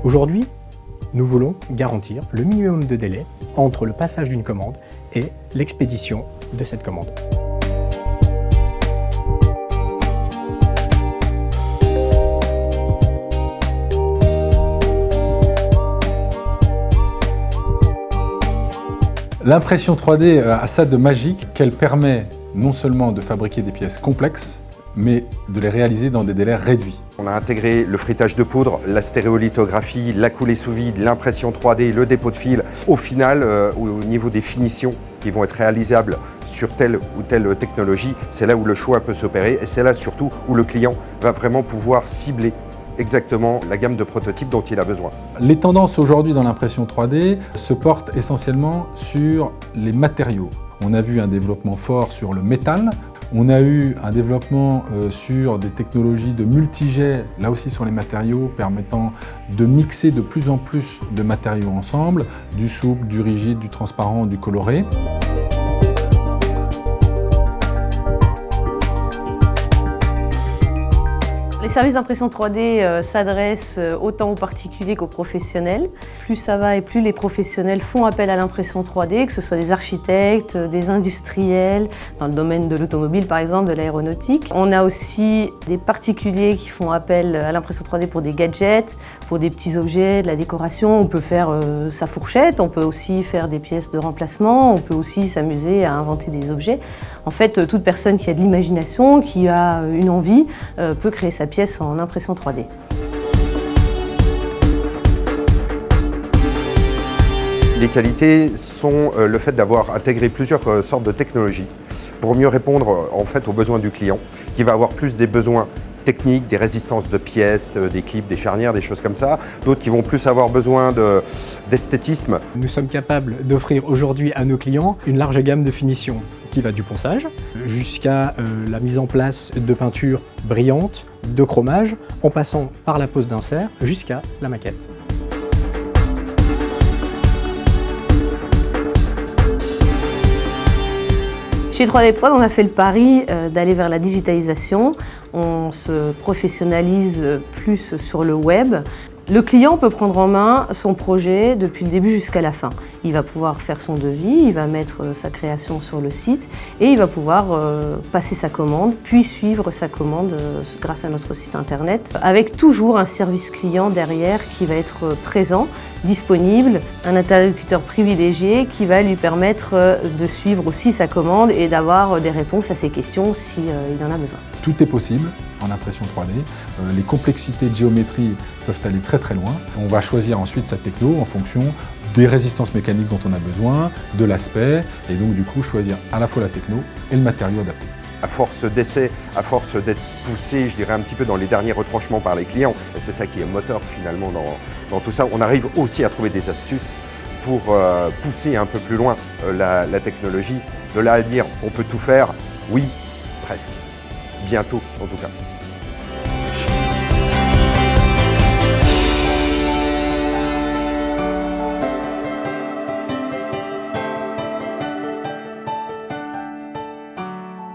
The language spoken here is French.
Aujourd'hui, nous voulons garantir le minimum de délai entre le passage d'une commande et l'expédition de cette commande. L'impression 3D a ça de magique qu'elle permet non seulement de fabriquer des pièces complexes, mais de les réaliser dans des délais réduits. On a intégré le frittage de poudre, la stéréolithographie, la coulée sous vide, l'impression 3D, le dépôt de fil. Au final, au niveau des finitions qui vont être réalisables sur telle ou telle technologie, c'est là où le choix peut s'opérer et c'est là surtout où le client va vraiment pouvoir cibler exactement la gamme de prototypes dont il a besoin. Les tendances aujourd'hui dans l'impression 3D se portent essentiellement sur les matériaux. On a vu un développement fort sur le métal, on a eu un développement sur des technologies de multijet, là aussi sur les matériaux, permettant de mixer de plus en plus de matériaux ensemble, du souple, du rigide, du transparent, du coloré. Les services d'impression 3D s'adressent autant aux particuliers qu'aux professionnels. Plus ça va et plus les professionnels font appel à l'impression 3D, que ce soit des architectes, des industriels, dans le domaine de l'automobile par exemple, de l'aéronautique. On a aussi des particuliers qui font appel à l'impression 3D pour des gadgets, pour des petits objets, de la décoration. On peut faire sa fourchette, on peut aussi faire des pièces de remplacement, on peut aussi s'amuser à inventer des objets. En fait, toute personne qui a de l'imagination, qui a une envie, peut créer sa pièce en impression 3D. Les qualités sont le fait d'avoir intégré plusieurs sortes de technologies pour mieux répondre en fait aux besoins du client, qui va avoir plus des besoins techniques, des résistances de pièces, des clips, des charnières, des choses comme ça. D'autres qui vont plus avoir besoin d'esthétisme. Nous sommes capables d'offrir aujourd'hui à nos clients une large gamme de finitions qui va du ponçage jusqu'à la mise en place de peintures brillantes, de chromage, en passant par la pose d'insert jusqu'à la maquette. Chez 3D Prod, on a fait le pari d'aller vers la digitalisation. On se professionnalise plus sur le web. Le client peut prendre en main son projet depuis le début jusqu'à la fin. Il va pouvoir faire son devis, il va mettre sa création sur le site et il va pouvoir passer sa commande, puis suivre sa commande grâce à notre site internet, avec toujours un service client derrière qui va être présent, disponible, un interlocuteur privilégié qui va lui permettre de suivre aussi sa commande et d'avoir des réponses à ses questions s'il en a besoin. Tout est possible en impression 3D. Les complexités de géométrie peuvent aller très très loin. On va choisir ensuite sa techno en fonction des résistances mécaniques dont on a besoin, de l'aspect, et donc du coup choisir à la fois la techno et le matériau adapté. À force d'essais, à force d'être poussé, je dirais un petit peu dans les derniers retranchements par les clients, et c'est ça qui est moteur finalement dans tout ça, on arrive aussi à trouver des astuces pour pousser un peu plus loin la technologie. De là à dire on peut tout faire, oui, presque. Bientôt en tout cas.